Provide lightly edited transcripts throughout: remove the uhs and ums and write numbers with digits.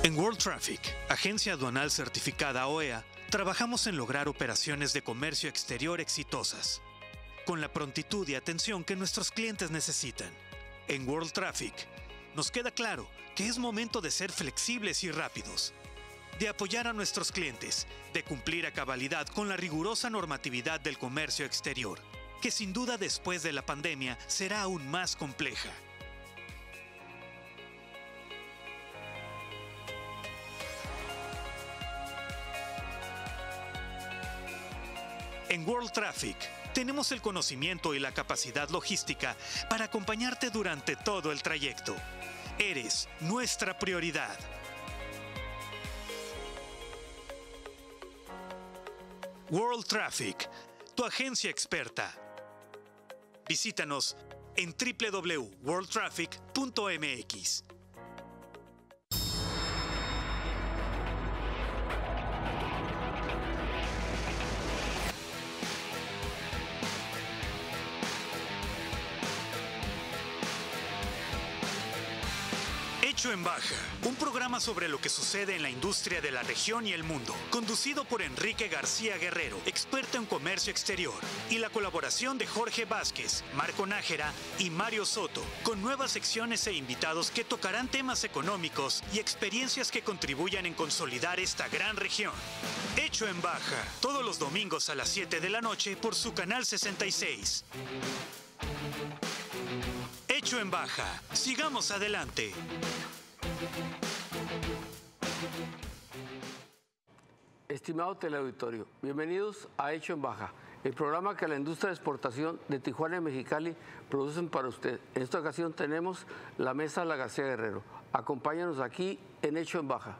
En World Traffic, agencia aduanal certificada OEA, trabajamos en lograr operaciones de comercio exterior exitosas, con la prontitud y atención que nuestros clientes necesitan. En World Traffic, nos queda claro que es momento de ser flexibles y rápidos, de apoyar a nuestros clientes, de cumplir a cabalidad con la rigurosa normatividad del comercio exterior, que sin duda después de la pandemia será aún más compleja. En World Traffic, tenemos el conocimiento y la capacidad logística para acompañarte durante todo el trayecto. Eres nuestra prioridad. World Traffic, tu agencia experta. Visítanos en www.worldtraffic.mx. Hecho en Baja, un programa sobre lo que sucede en la industria de la región y el mundo, conducido por Enrique García Guerrero, experto en comercio exterior, y la colaboración de Jorge Vázquez, Marco Nájera y Mario Soto, con nuevas secciones e invitados que tocarán temas económicos y experiencias que contribuyan en consolidar esta gran región. Hecho en Baja, todos los domingos a las 7 de la noche por su canal 66. Hecho en Baja. Sigamos adelante. Estimado teleauditorio, bienvenidos a Hecho en Baja, el programa que la industria de exportación de Tijuana y Mexicali producen para usted. En esta ocasión tenemos la mesa La García Guerrero. Acompáñanos aquí en Hecho en Baja.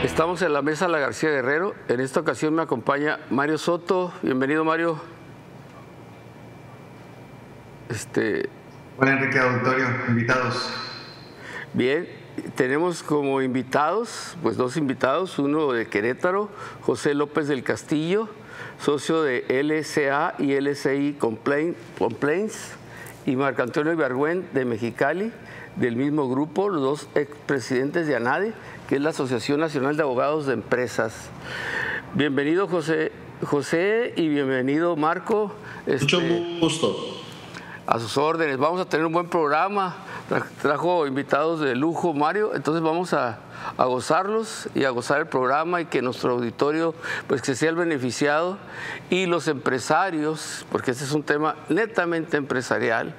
Estamos en la mesa La García Guerrero. En esta ocasión me acompaña Mario Soto. Bienvenido, Mario. Hola, Enrique, auditorio, invitados. Bien, tenemos como invitados, pues dos invitados, uno de Querétaro, José López del Castillo, socio de LSA y LSI Complaints, y Marco Antonio Ibargüen de Mexicali, del mismo grupo, los dos expresidentes de ANADE, que es la Asociación Nacional de Abogados de Empresas. Bienvenido, José, y bienvenido, Marco. Mucho gusto. A sus órdenes. Vamos a tener un buen programa. Trajo invitados de lujo, Mario. Entonces vamos a gozarlos y a gozar el programa y que nuestro auditorio, pues que sea el beneficiado, y los empresarios, porque este es un tema netamente empresarial,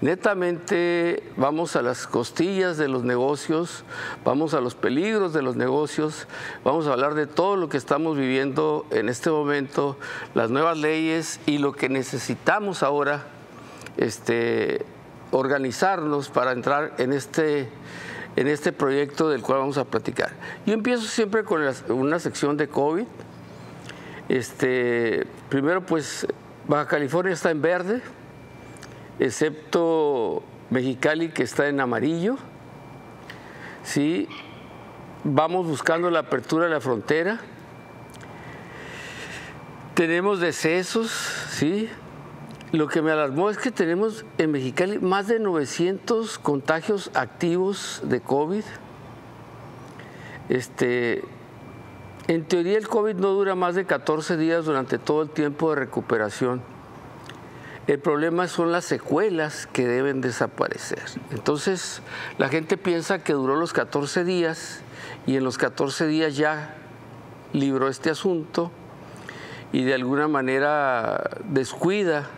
netamente vamos a las costillas de los negocios, vamos a los peligros de los negocios, vamos a hablar de todo lo que estamos viviendo en este momento, las nuevas leyes y lo que necesitamos ahora organizarnos para entrar en este proyecto del cual vamos a platicar. Yo empiezo siempre con una sección de COVID. Primero, pues, Baja California está en verde, excepto Mexicali, que está en amarillo. ¿Sí? Vamos buscando la apertura de la frontera. Tenemos decesos, ¿sí? Lo que me alarmó es que tenemos en Mexicali más de 900 contagios activos de COVID. En teoría el COVID no dura más de 14 días durante todo el tiempo de recuperación. El problema son las secuelas que deben desaparecer. Entonces la gente piensa que duró los 14 días y en los 14 días ya libró este asunto y de alguna manera descuida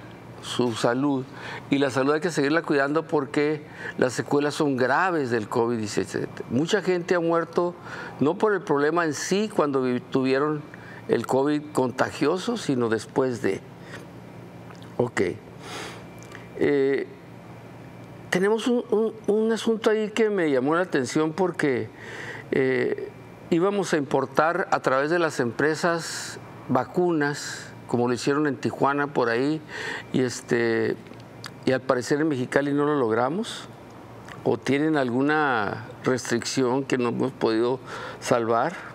su salud, y la salud hay que seguirla cuidando porque las secuelas son graves del COVID-19. Mucha gente ha muerto no por el problema en sí cuando tuvieron el COVID contagioso, sino después de. Ok. Tenemos un asunto ahí que me llamó la atención porque íbamos a importar a través de las empresas vacunas, como lo hicieron en Tijuana por ahí, y al parecer en Mexicali no lo logramos, o tienen alguna restricción que no hemos podido salvar.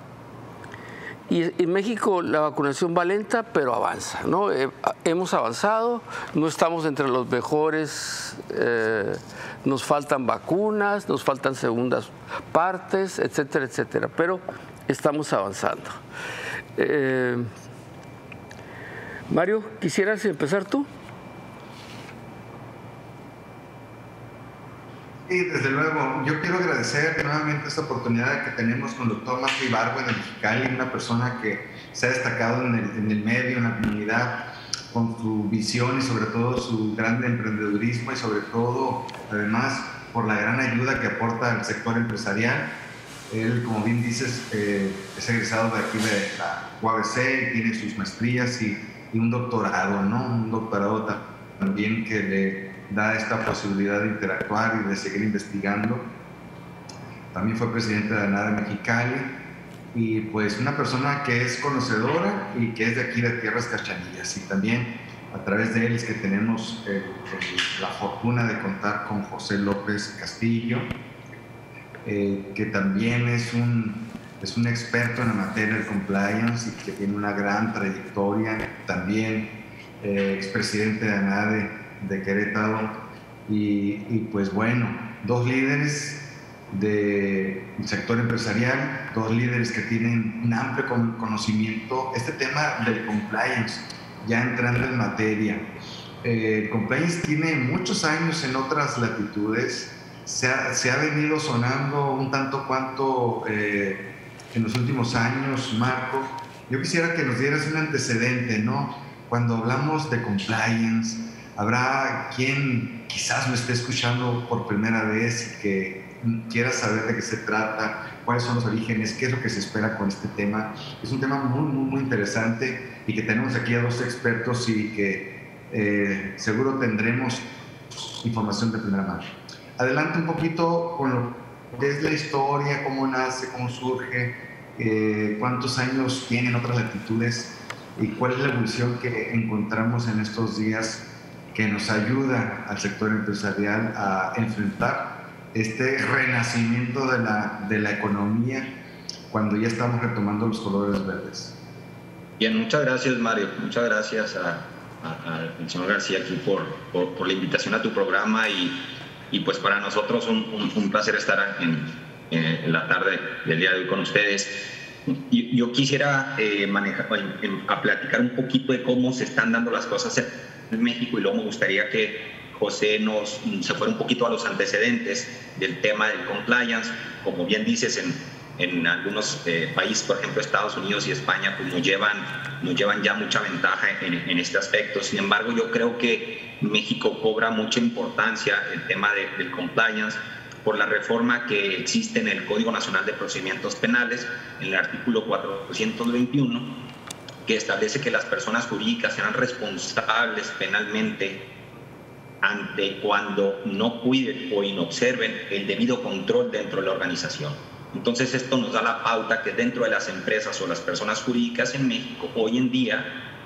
Y en México la vacunación va lenta, pero avanza, ¿no? Hemos avanzado, no estamos entre los mejores, nos faltan vacunas, nos faltan segundas partes, etcétera, etcétera, pero estamos avanzando. Mario, ¿quisieras empezar tú? Sí, desde luego. Yo quiero agradecer nuevamente esta oportunidad que tenemos con el doctor Marco Ibargüen de Mexicali, una persona que se ha destacado en el medio, en la comunidad, con su visión y sobre todo su gran emprendedurismo y sobre todo, además, por la gran ayuda que aporta al sector empresarial. Él, como bien dices, es egresado de aquí de la UABC, tiene sus maestrías y un doctorado, ¿no? Un doctorado también que le da esta posibilidad de interactuar y de seguir investigando. También fue presidente de ANADE Mexicali y pues una persona que es conocedora y que es de aquí de Tierras Cachanillas, y también a través de él es que tenemos la fortuna de contar con José López Castillo, que también es un experto en la materia del compliance y que tiene una gran trayectoria, también expresidente de ANADE de Querétaro, y pues bueno, dos líderes del sector empresarial, dos líderes que tienen un amplio conocimiento. Este tema del compliance, ya entrando en materia, el compliance tiene muchos años en otras latitudes, se ha venido sonando un tanto cuanto en los últimos años. Marco, yo quisiera que nos dieras un antecedente, ¿no? Cuando hablamos de compliance, habrá quien quizás me esté escuchando por primera vez y que quiera saber de qué se trata, cuáles son los orígenes, qué es lo que se espera con este tema. Es un tema muy, muy, muy interesante y que tenemos aquí a dos expertos y que seguro tendremos información de primera mano. Adelante un poquito con lo que es la historia, cómo nace, cómo surge, cuántos años tiene en otras latitudes y cuál es la evolución que encontramos en estos días que nos ayuda al sector empresarial a enfrentar este renacimiento de la economía cuando ya estamos retomando los colores verdes. Bien, muchas gracias, Mario. Muchas gracias al señor García aquí por la invitación a tu programa y pues para nosotros un placer estar en la tarde del día de hoy con ustedes. Yo quisiera platicar un poquito de cómo se están dando las cosas en México y luego me gustaría que José se fuera un poquito a los antecedentes del tema del compliance. Como bien dices, en algunos países, por ejemplo Estados Unidos y España, pues nos llevan ya mucha ventaja en este aspecto. Sin embargo, yo creo que México cobra mucha importancia el tema del compliance por la reforma que existe en el Código Nacional de Procedimientos Penales, en el artículo 421, que establece que las personas jurídicas serán responsables penalmente ante cuando no cuiden o inobserven el debido control dentro de la organización. Entonces esto nos da la pauta que dentro de las empresas o las personas jurídicas en México hoy en día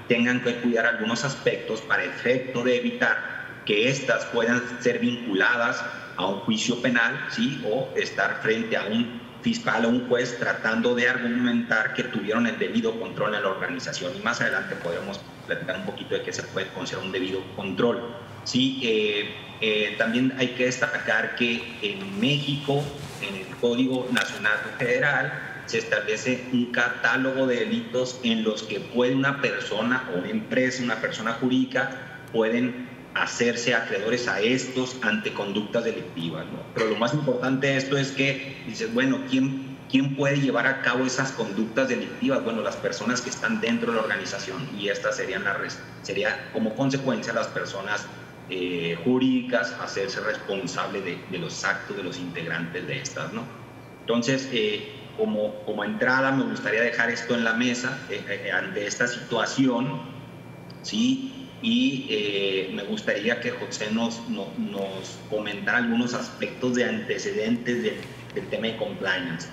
tengan que cuidar algunos aspectos para efecto de evitar que éstas puedan ser vinculadas a un juicio penal, ¿sí? O estar frente a un fiscal o un juez tratando de argumentar que tuvieron el debido control en la organización. Y más adelante podremos platicar un poquito de qué se puede considerar un debido control. Sí, también hay que destacar que en México, en el Código Nacional Federal, se establece un catálogo de delitos en los que puede una persona o una empresa, una persona jurídica, pueden hacerse acreedores a estos ante conductas delictivas, ¿no? Pero lo más importante de esto es que dices, bueno, ¿quién puede llevar a cabo esas conductas delictivas? Bueno, las personas que están dentro de la organización, y estas sería como consecuencia las personas jurídicas hacerse responsable de los actos de los integrantes de estas, ¿no? Entonces, como entrada me gustaría dejar esto en la mesa ante esta situación, ¿sí? Y me gustaría que José nos comentara algunos aspectos de antecedentes del tema de compliance.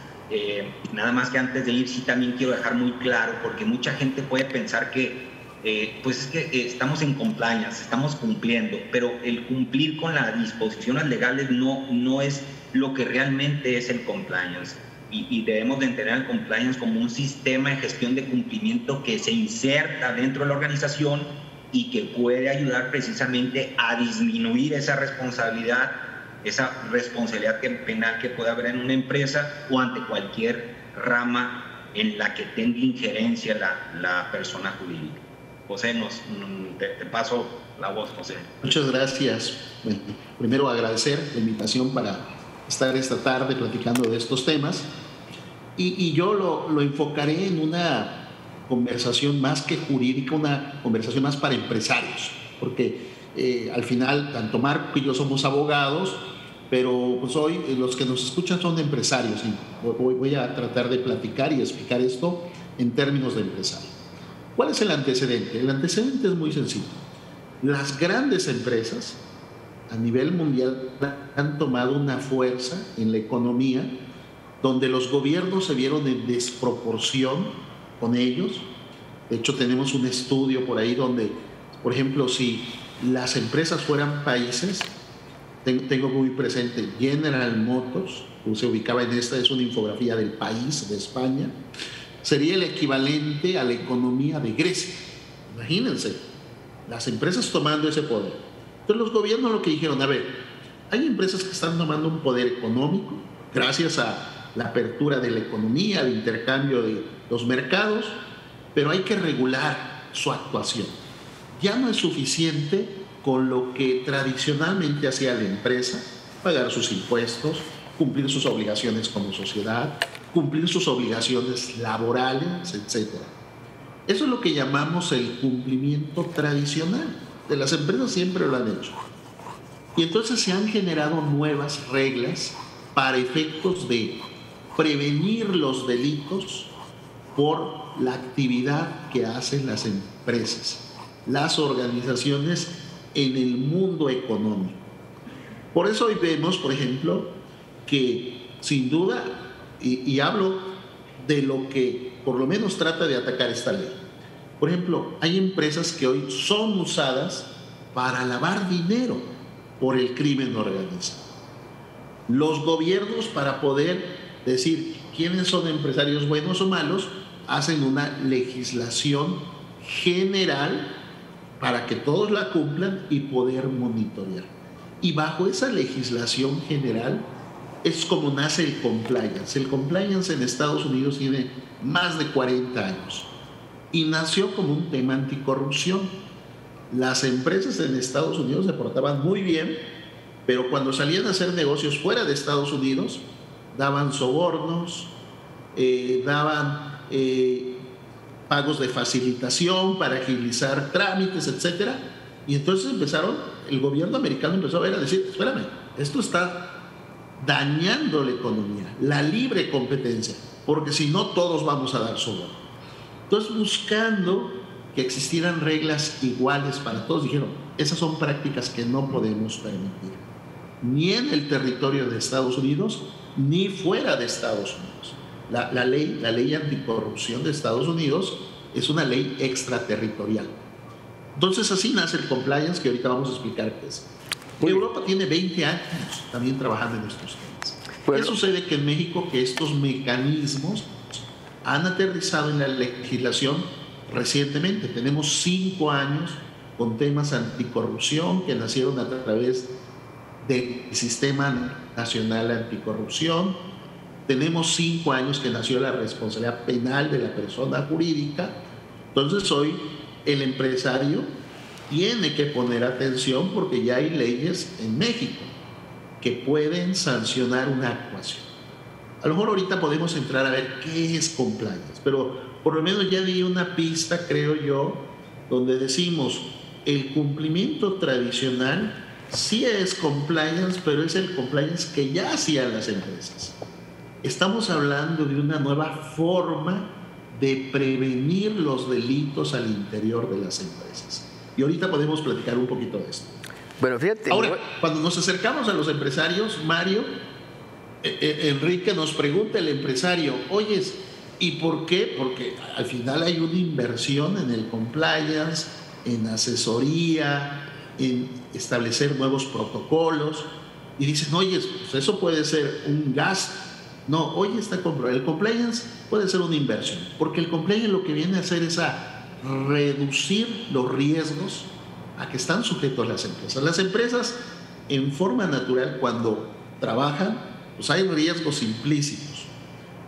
Nada más que antes de ir, sí también quiero dejar muy claro, porque mucha gente puede pensar que pues es que estamos en compliance, estamos cumpliendo, pero el cumplir con las disposiciones legales no es lo que realmente es el compliance. Y debemos de entender el compliance como un sistema de gestión de cumplimiento que se inserta dentro de la organización y que puede ayudar precisamente a disminuir esa responsabilidad penal que puede haber en una empresa o ante cualquier rama en la que tenga injerencia la persona jurídica. José, te paso la voz, José. Muchas gracias. Bueno, primero agradecer la invitación para estar esta tarde platicando de estos temas y yo lo enfocaré en una conversación más que jurídica, una conversación más para empresarios, porque al final tanto Marco y yo somos abogados, pero pues hoy los que nos escuchan son empresarios y voy a tratar de platicar y explicar esto en términos de empresario. ¿Cuál es el antecedente? El antecedente es muy sencillo. Las grandes empresas a nivel mundial han tomado una fuerza en la economía donde los gobiernos se vieron en desproporción con ellos. De hecho, tenemos un estudio por ahí donde, por ejemplo, si las empresas fueran países, tengo muy presente General Motors, que se ubicaba en esta, es una infografía del país de España, sería el equivalente a la economía de Grecia. Imagínense, las empresas tomando ese poder. Entonces los gobiernos lo que dijeron, a ver, hay empresas que están tomando un poder económico gracias a la apertura de la economía, al intercambio de los mercados, pero hay que regular su actuación. Ya no es suficiente con lo que tradicionalmente hacía la empresa, pagar sus impuestos, cumplir sus obligaciones como sociedad, cumplir sus obligaciones laborales, etc. Eso es lo que llamamos el cumplimiento tradicional. De las empresas siempre lo han hecho. Y entonces se han generado nuevas reglas para efectos de prevenir los delitos por la actividad que hacen las empresas, las organizaciones en el mundo económico. Por eso hoy vemos, por ejemplo, que sin duda, y hablo de lo que por lo menos trata de atacar esta ley. Por ejemplo, hay empresas que hoy son usadas para lavar dinero por el crimen organizado. Los gobiernos, para poder decir quiénes son empresarios buenos o malos, hacen una legislación general para que todos la cumplan y poder monitorear. Y bajo esa legislación general es como nace el compliance. El compliance en Estados Unidos tiene más de 40 años y nació como un tema anticorrupción. Las empresas en Estados Unidos se portaban muy bien, pero cuando salían a hacer negocios fuera de Estados Unidos, daban sobornos, daban pagos de facilitación para agilizar trámites, etc. Y entonces el gobierno americano empezó a ver, a decir, espérame, esto está dañando la economía, la libre competencia, porque si no todos vamos a dar soborno. Entonces, buscando que existieran reglas iguales para todos, dijeron, esas son prácticas que no podemos permitir, ni en el territorio de Estados Unidos, ni fuera de Estados Unidos. La ley anticorrupción de Estados Unidos es una ley extraterritorial. Entonces, así nace el compliance, que ahorita vamos a explicar qué es. Europa tiene 20 años también trabajando en estos temas. ¿Qué sucede? Que en México que estos mecanismos han aterrizado en la legislación recientemente. Tenemos 5 años con temas anticorrupción que nacieron a través del Sistema Nacional Anticorrupción. Tenemos 5 años que nació la responsabilidad penal de la persona jurídica. Entonces hoy el empresario tiene que poner atención porque ya hay leyes en México que pueden sancionar una actuación. A lo mejor ahorita podemos entrar a ver qué es compliance, pero por lo menos ya di una pista, creo yo, donde decimos el cumplimiento tradicional sí es compliance, pero es el compliance que ya hacían las empresas. Estamos hablando de una nueva forma de prevenir los delitos al interior de las empresas. Y ahorita podemos platicar un poquito de esto. Bueno, fíjate. Ahora, cuando nos acercamos a los empresarios, Mario, Enrique, nos pregunta el empresario, oyes, ¿y por qué? Porque al final hay una inversión en el compliance, en asesoría, en establecer nuevos protocolos, y dicen, oye, pues eso puede ser un gasto. No, hoy está comprobado. El compliance puede ser una inversión, porque el compliance lo que viene a hacer es a reducir los riesgos a que están sujetos las empresas. Las empresas, en forma natural, cuando trabajan, pues hay riesgos implícitos,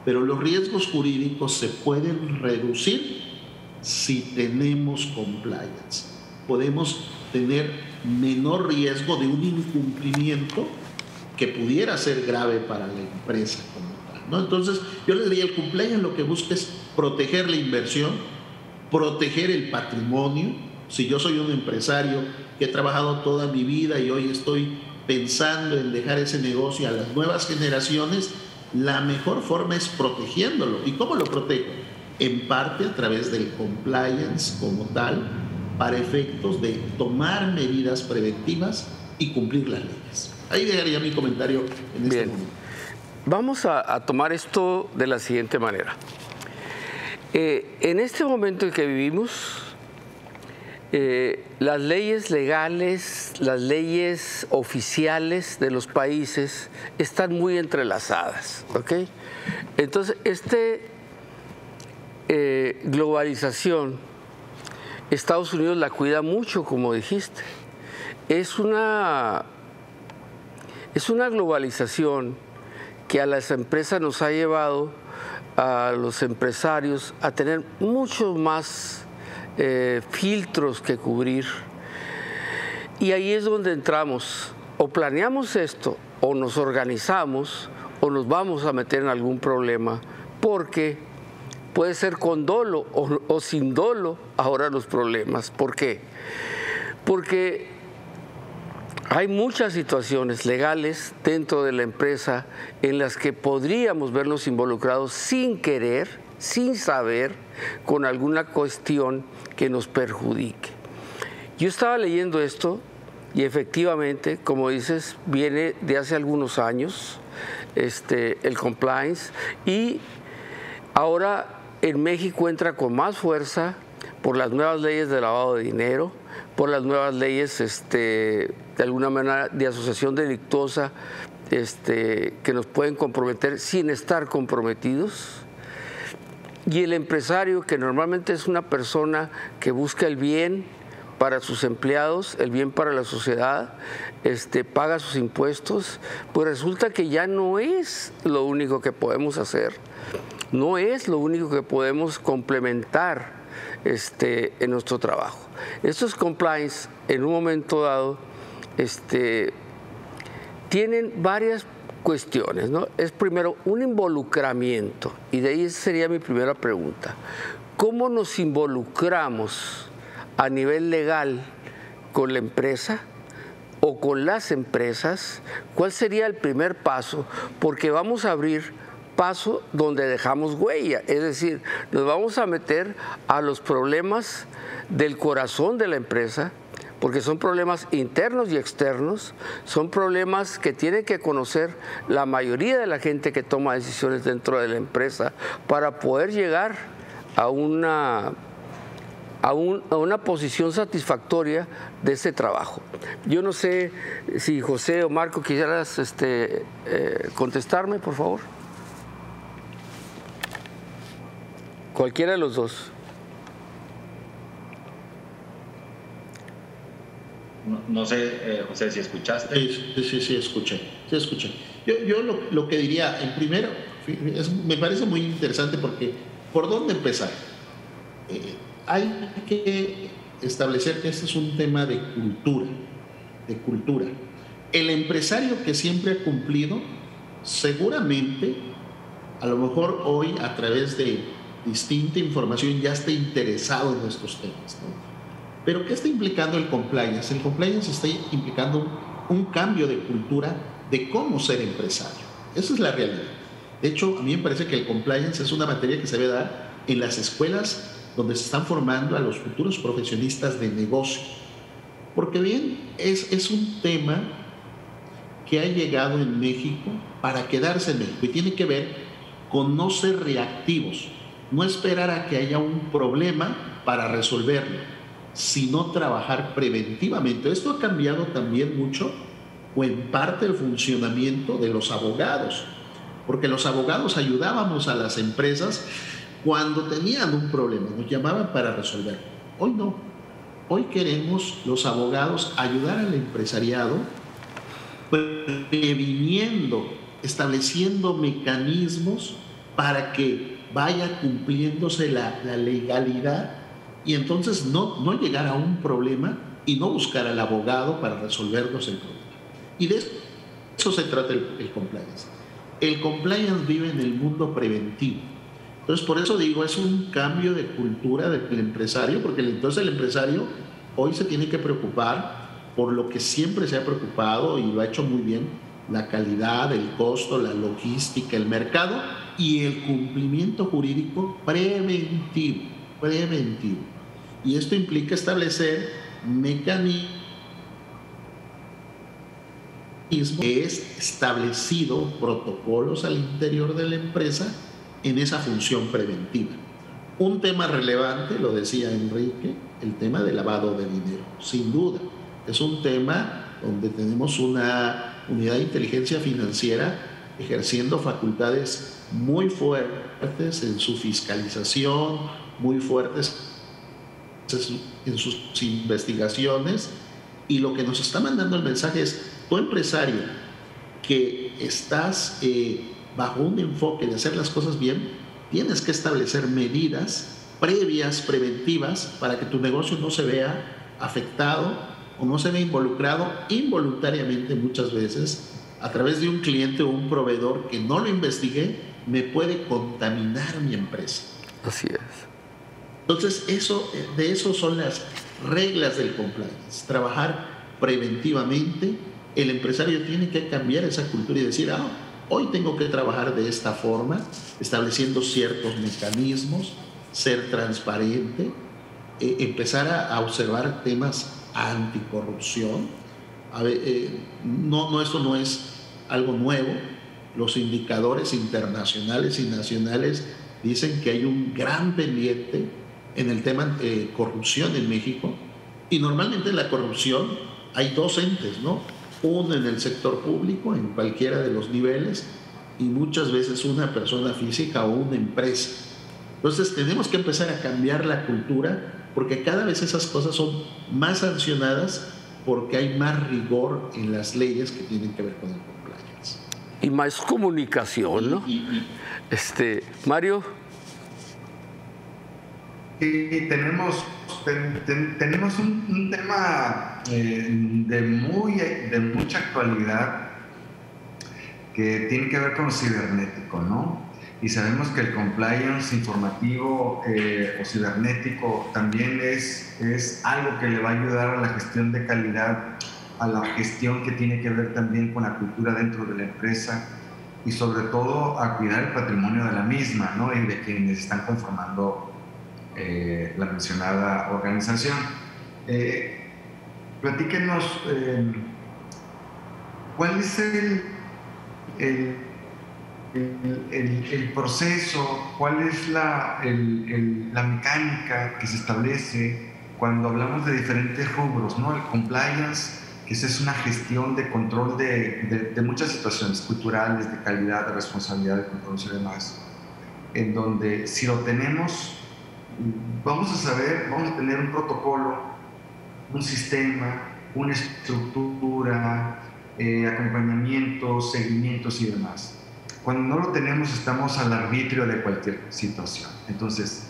pero los riesgos jurídicos se pueden reducir si tenemos compliance. Podemos tener menor riesgo de un incumplimiento que pudiera ser grave para la empresa como tal, ¿no? Entonces, yo les diría, el compliance lo que busca es proteger la inversión, proteger el patrimonio. Si yo soy un empresario que he trabajado toda mi vida y hoy estoy pensando en dejar ese negocio a las nuevas generaciones, la mejor forma es protegiéndolo. ¿Y cómo lo protejo? En parte a través del compliance como tal, para efectos de tomar medidas preventivas y cumplir las leyes. Ahí dejaría mi comentario en este momento. Vamos a tomar esto de la siguiente manera. En este momento en que vivimos, las leyes legales, las leyes oficiales de los países están muy entrelazadas, ¿ok? Entonces, globalización, Estados Unidos la cuida mucho, como dijiste. Es una globalización que a las empresas nos ha llevado a los empresarios a tener muchos más filtros que cubrir. Y ahí es donde entramos. O planeamos esto, o nos organizamos, o nos vamos a meter en algún problema, porque puede ser con dolo o sin dolo ahora los problemas. ¿Por qué? Porque hay muchas situaciones legales dentro de la empresa en las que podríamos vernos involucrados sin querer, sin saber, con alguna cuestión que nos perjudique. Yo estaba leyendo esto y efectivamente, como dices, viene de hace algunos años el compliance, y ahora en México entra con más fuerza por las nuevas leyes de lavado de dinero, por las nuevas leyes de alguna manera de asociación delictuosa que nos pueden comprometer sin estar comprometidos. Y el empresario, que normalmente es una persona que busca el bien para sus empleados, el bien para la sociedad, paga sus impuestos, pues resulta que ya no es lo único que podemos hacer, no es lo único que podemos complementar en nuestro trabajo. Estos compliance, en un momento dado, tienen varias cuestiones, ¿no? Es primero un involucramiento, y de ahí sería mi primera pregunta. ¿Cómo nos involucramos a nivel legal con la empresa o con las empresas? ¿Cuál sería el primer paso? Porque vamos a abrir paso donde dejamos huella, es decir, nos vamos a meter a los problemas del corazón de la empresa, porque son problemas internos y externos, son problemas que tiene que conocer la mayoría de la gente que toma decisiones dentro de la empresa para poder llegar a una posición satisfactoria de ese trabajo. Yo no sé si José o Marco quisieras contestarme, por favor. Cualquiera de los dos. No sé, José, si escuchaste. Sí, escuché. Yo lo que diría, en primero, me parece muy interesante porque, ¿por dónde empezar? Hay que establecer que este es un tema de cultura. El empresario que siempre ha cumplido, seguramente, a lo mejor hoy, a través de distinta información, ya está interesado en estos temas, ¿no? Pero ¿qué está implicando el compliance? El compliance está implicando un cambio de cultura de cómo ser empresario. Esa es la realidad. De hecho, a mí me parece que el compliance es una materia que se debe dar en las escuelas donde se están formando a los futuros profesionistas de negocio. Porque bien, es un tema que ha llegado en México para quedarse en México. Y tiene que ver con no ser reactivos, no esperar a que haya un problema para resolverlo, sino trabajar preventivamente. Esto ha cambiado también mucho, o en parte, el funcionamiento de los abogados, porque los abogados ayudábamos a las empresas cuando tenían un problema, nos llamaban para resolverlo. Hoy no. Hoy queremos los abogados ayudar al empresariado previniendo, estableciendo mecanismos para que vaya cumpliéndose la legalidad y entonces no llegar a un problema y no buscar al abogado para resolvernos el problema. Y de eso se trata el compliance. El compliance vive en el mundo preventivo. Entonces, por eso digo, es un cambio de cultura del empresario, porque entonces el empresario hoy se tiene que preocupar por lo que siempre se ha preocupado y lo ha hecho muy bien: la calidad, el costo, la logística, el mercado y el cumplimiento jurídico preventivo. Y esto implica establecer mecanismos que es establecido protocolos al interior de la empresa en esa función preventiva. Un tema relevante, lo decía Enrique, el tema del lavado de dinero. Sin duda, es un tema donde tenemos una unidad de inteligencia financiera ejerciendo facultades muy fuertes en su fiscalización, muy fuertes en sus investigaciones, y lo que nos está mandando el mensaje es: tú, empresario, que estás bajo un enfoque de hacer las cosas bien, tienes que establecer medidas previas, preventivas, para que tu negocio no se vea afectado o no se vea involucrado involuntariamente, muchas veces, a través de un cliente o un proveedor que no lo investigué, me puede contaminar mi empresa. Así es. Entonces, de eso son las reglas del compliance: trabajar preventivamente. El empresario tiene que cambiar esa cultura y decir: hoy tengo que trabajar de esta forma, estableciendo ciertos mecanismos, ser transparente, empezar a observar temas anticorrupción. Esto no es algo nuevo. Los indicadores internacionales y nacionales dicen que hay un gran pendiente en el tema de corrupción en México, y normalmente en la corrupción hay dos entes, ¿no? Uno en el sector público, en cualquiera de los niveles, y muchas veces una persona física o una empresa. Entonces tenemos que empezar a cambiar la cultura, porque cada vez esas cosas son más sancionadas, porque hay más rigor en las leyes que tienen que ver con el compliance. Y más comunicación, ¿no? Mario. Sí, tenemos un tema de mucha actualidad que tiene que ver con lo cibernético, ¿no? Y sabemos que el compliance informativo o cibernético también es algo que le va a ayudar a la gestión de calidad, a la gestión que tiene que ver también con la cultura dentro de la empresa y sobre todo a cuidar el patrimonio de la misma, ¿no? Y de quienes están conformando la mencionada organización. Platíquenos cuál es el proceso, cuál es la mecánica que se establece cuando hablamos de diferentes rubros, ¿no? El compliance, que es una gestión de control de muchas situaciones culturales, de calidad, de responsabilidad, de compromiso y demás, en donde si lo tenemos, vamos a tener un protocolo, un sistema, una estructura, acompañamientos, seguimientos y demás. Cuando no lo tenemos, estamos al arbitrio de cualquier situación. Entonces,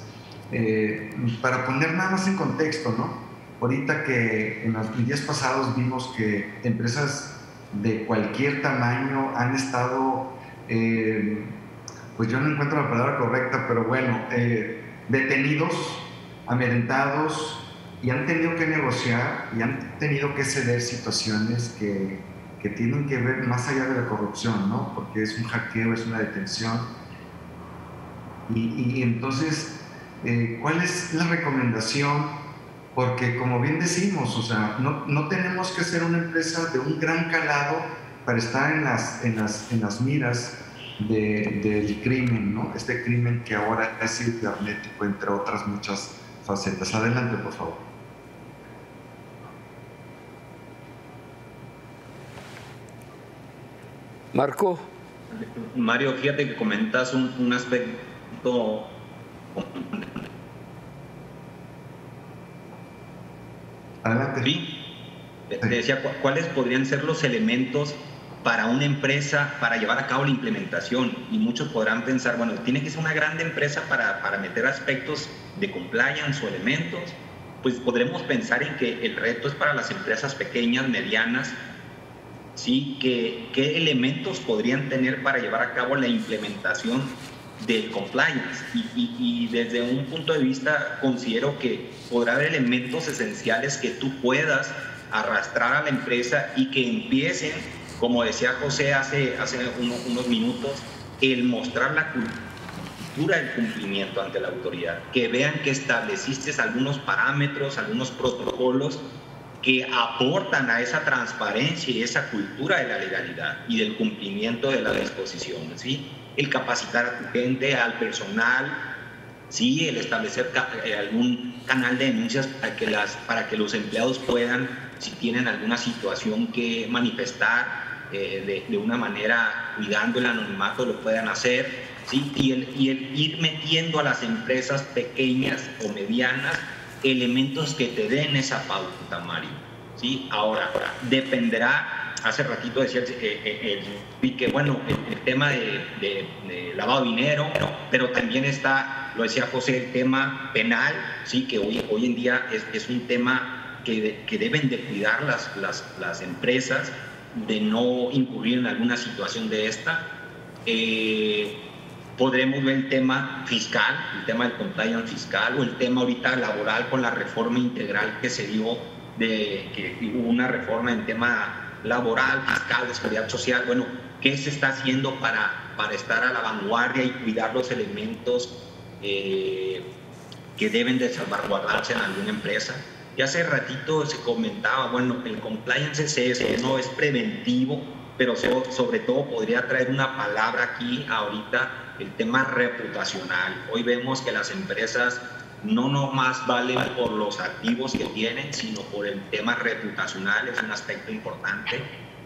para poner nada más en contexto, ¿no? Ahorita que en los días pasados vimos que empresas de cualquier tamaño han estado, pues yo no encuentro la palabra correcta, pero bueno, detenidos, amedrentados, y han tenido que negociar y han tenido que ceder situaciones que tienen que ver más allá de la corrupción, ¿no? Porque es un hackeo, es una detención. Y entonces, ¿cuál es la recomendación? Porque como bien decimos, o sea, no tenemos que ser una empresa de un gran calado estar en las miras del crimen, ¿no? Este crimen que ahora es cibernético, entre otras muchas facetas. Adelante, por favor. Marco. Mario, fíjate que comentas un aspecto. Adelante. Sí. Te decía, ¿cuáles podrían ser los elementos para una empresa para llevar a cabo la implementación? Y muchos podrán pensar, bueno, tiene que ser una grande empresa para meter aspectos de compliance o elementos. Pues podremos pensar en que el reto es para las empresas pequeñas, medianas, ¿sí? ¿Qué elementos podrían tener para llevar a cabo la implementación del compliance? Y desde un punto de vista considero que podrá haber elementos esenciales que tú puedas arrastrar a la empresa y que empiecen, como decía José hace unos minutos, el mostrar la cultura del cumplimiento ante la autoridad, que vean que estableciste algunos parámetros, algunos protocolos que aportan a esa transparencia y esa cultura de la legalidad y del cumplimiento de las disposiciones, ¿sí? El capacitar a tu gente, al personal, ¿sí? El establecer algún canal de denuncias para que los empleados puedan, si tienen alguna situación que manifestar de una manera cuidando el anonimato, lo puedan hacer, ¿sí? Y el ir metiendo a las empresas pequeñas o medianas elementos que te den esa pauta, Mario, ¿sí? Ahora, dependerá, hace ratito decía que bueno, el tema de lavado de dinero, pero también está, lo decía José, el tema penal, ¿sí? Que hoy en día es un tema que deben de cuidar las empresas, de no incurrir en alguna situación de esta. Podremos ver el tema fiscal, el tema del compliance fiscal, o el tema ahorita laboral con la reforma integral que se dio, que hubo una reforma en tema laboral, fiscal, de seguridad social. Bueno, ¿qué se está haciendo para estar a la vanguardia y cuidar los elementos que deben de salvaguardarse en alguna empresa? Y hace ratito se comentaba, bueno, el compliance es eso, no es preventivo, pero sobre todo podría traer una palabra aquí ahorita, el tema reputacional. Hoy vemos que las empresas no nomás valen por los activos que tienen, sino por el tema reputacional, es un aspecto importante.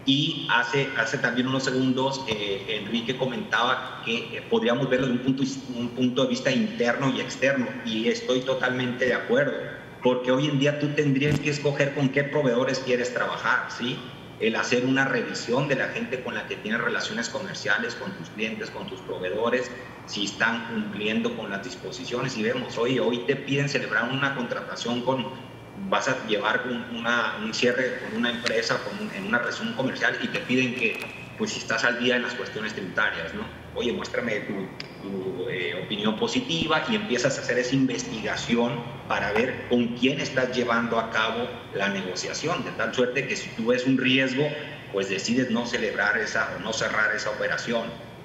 Y hace también unos segundos Enrique comentaba que podríamos verlo desde un punto de vista interno y externo, y estoy totalmente de acuerdo, porque hoy en día tú tendrías que escoger con qué proveedores quieres trabajar, ¿sí? El hacer una revisión de la gente con la que tienes relaciones comerciales, con tus clientes, con tus proveedores, si están cumpliendo con las disposiciones. Y vemos, hoy te piden celebrar una contratación vas a llevar un cierre con una empresa, en una relación comercial, y te piden que, pues, si estás al día en las cuestiones tributarias, ¿no? Oye, muéstrame tu opinión positiva, y empiezas a hacer esa investigación para ver con quién estás llevando a cabo la negociación, de tal suerte que si tú ves un riesgo, pues decides no celebrar o no cerrar esa operación,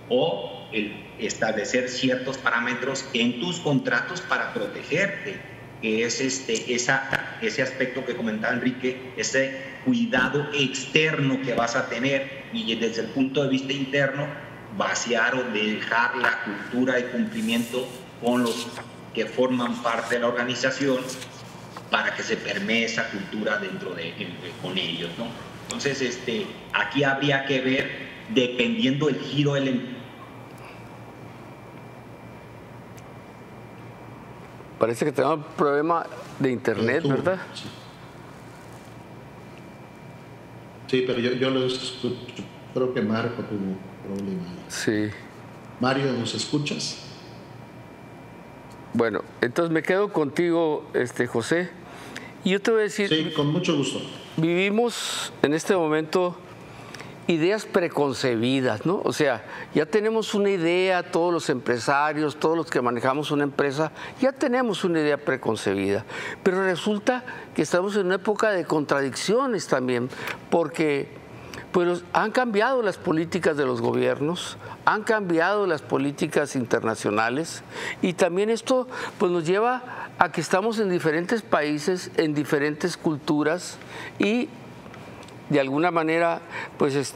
o el establecer ciertos parámetros en tus contratos para protegerte, que es ese aspecto que comentaba Enrique, ese cuidado externo que vas a tener, y desde el punto de vista interno, vaciar o dejar la cultura de cumplimiento con los que forman parte de la organización, para que se permee esa cultura con ellos, ¿no? Entonces, aquí habría que ver, dependiendo del giro del... Parece que tenemos un problema de internet, ¿verdad? Sí, pero yo lo escucho. Creo que Marco tuvo problema. Sí. Mario, ¿nos escuchas? Bueno, entonces me quedo contigo, José. Y yo te voy a decir... Sí, con mucho gusto. Vivimos en este momento ideas preconcebidas, ¿no? O sea, ya tenemos una idea, todos los empresarios, todos los que manejamos una empresa, ya tenemos una idea preconcebida. Pero resulta que estamos en una época de contradicciones también, porque pues han cambiado las políticas de los gobiernos, han cambiado las políticas internacionales, y también esto pues nos lleva a que estamos en diferentes países, en diferentes culturas, y de alguna manera, pues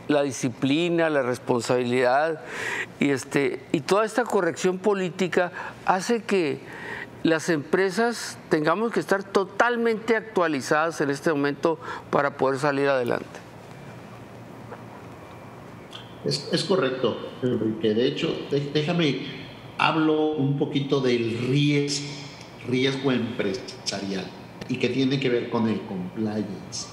la disciplina, la responsabilidad y toda esta corrección política hace que las empresas tengamos que estar totalmente actualizadas en este momento para poder salir adelante. Es correcto, Enrique. De hecho, hablo un poquito del riesgo empresarial y que tiene que ver con el compliance.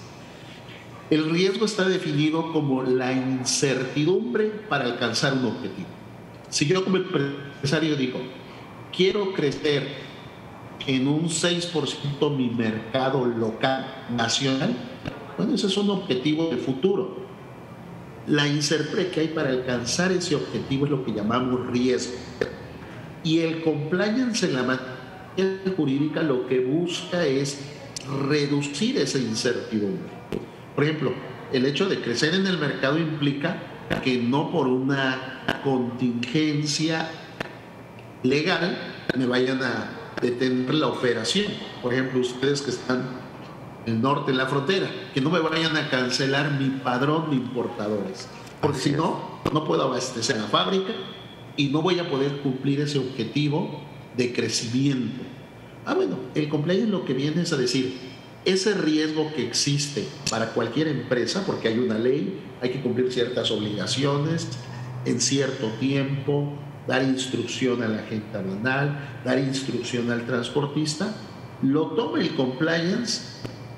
El riesgo está definido como la incertidumbre para alcanzar un objetivo. Si yo como empresario digo, quiero crecer en un 6% mi mercado local, nacional, bueno, ese es un objetivo de futuro. La incertidumbre que hay para alcanzar ese objetivo es lo que llamamos riesgo. Y el compliance en la materia jurídica lo que busca es reducir esa incertidumbre. Por ejemplo, el hecho de crecer en el mercado implica que no por una contingencia legal me vayan a detener la operación. Por ejemplo, ustedes que están en el norte, en la frontera, que no me vayan a cancelar mi padrón de importadores, porque si no, no puedo abastecer la fábrica y no voy a poder cumplir ese objetivo de crecimiento. Bueno, el compliance lo que viene es a decir, ese riesgo que existe para cualquier empresa, porque hay una ley, hay que cumplir ciertas obligaciones en cierto tiempo, dar instrucción a la agente aduanal, dar instrucción al transportista, lo toma el compliance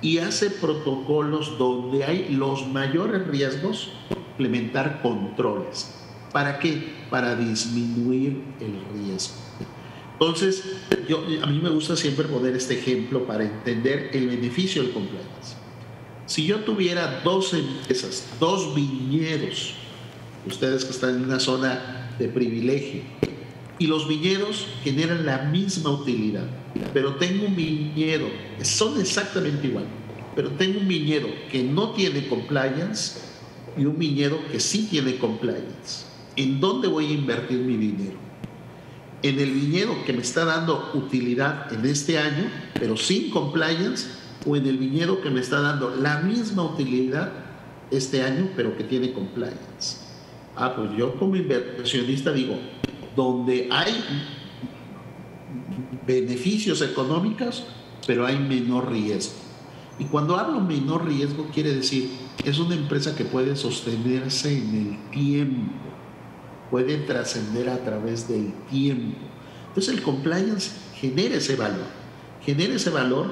y hace protocolos donde hay los mayores riesgos, implementar controles. ¿Para qué? Para disminuir el riesgo. Entonces, a mí me gusta siempre poner este ejemplo para entender el beneficio del compliance. Si yo tuviera 2 empresas, 2 viñedos, ustedes que están en una zona de privilegio, y los viñedos generan la misma utilidad, pero tengo un viñedo, son exactamente igual, pero tengo un viñedo que no tiene compliance y un viñedo que sí tiene compliance. ¿En dónde voy a invertir mi dinero? ¿En el viñedo que me está dando utilidad en este año, pero sin compliance, o en el viñedo que me está dando la misma utilidad este año, pero que tiene compliance? Pues yo como inversionista digo, donde hay beneficios económicos, pero hay menor riesgo. Y cuando hablo menor riesgo, quiere decir, es una empresa que puede sostenerse en el tiempo, puede trascender a través del tiempo. Entonces el compliance genera ese valor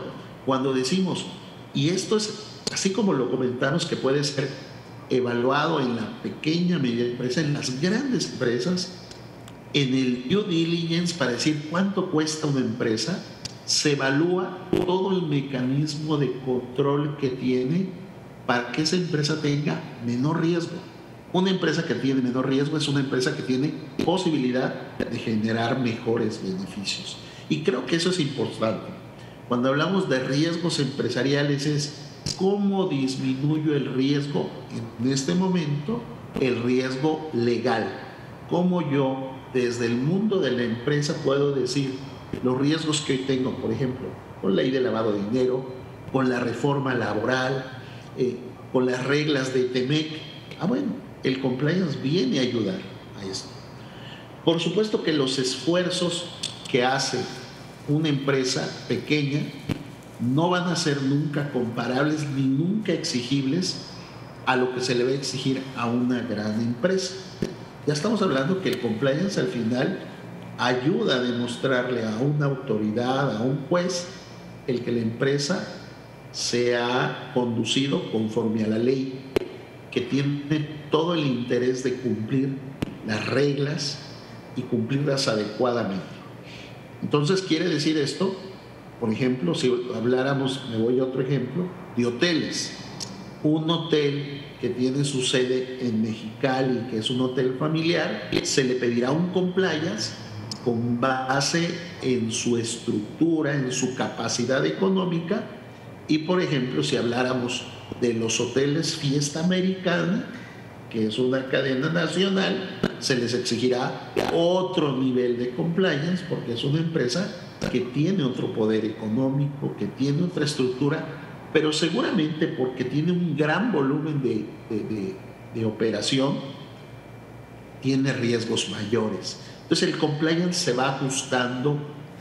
cuando decimos, y esto es así como lo comentamos, que puede ser evaluado en la pequeña, media empresa, en las grandes empresas, en el due diligence para decir cuánto cuesta una empresa, se evalúa todo el mecanismo de control que tiene para que esa empresa tenga menor riesgo. Una empresa que tiene menor riesgo es una empresa que tiene posibilidad de generar mejores beneficios. Y creo que eso es importante. Cuando hablamos de riesgos empresariales es cómo disminuyo el riesgo en este momento, el riesgo legal. Cómo yo desde el mundo de la empresa puedo decir los riesgos que hoy tengo, por ejemplo, con la ley de lavado de dinero, con la reforma laboral, con las reglas de TEMEC. Bueno, el compliance viene a ayudar a esto. Por supuesto que los esfuerzos que hace una empresa pequeña no van a ser nunca comparables ni nunca exigibles a lo que se le va a exigir a una gran empresa. Ya estamos hablando que el compliance al final ayuda a demostrarle a una autoridad, a un juez, el que la empresa se ha conducido conforme a la ley, que tiene todo el interés de cumplir las reglas y cumplirlas adecuadamente. Entonces, quiere decir esto, por ejemplo, si habláramos, me voy a otro ejemplo, de hoteles. Un hotel que tiene su sede en Mexicali, que es un hotel familiar, se le pedirá un compliance con base en su estructura, en su capacidad económica. Y, por ejemplo, si habláramos de los hoteles Fiesta Americana, que es una cadena nacional, se les exigirá otro nivel de compliance porque es una empresa que tiene otro poder económico, que tiene otra estructura, pero seguramente porque tiene un gran volumen de operación, tiene riesgos mayores. Entonces el compliance se va ajustando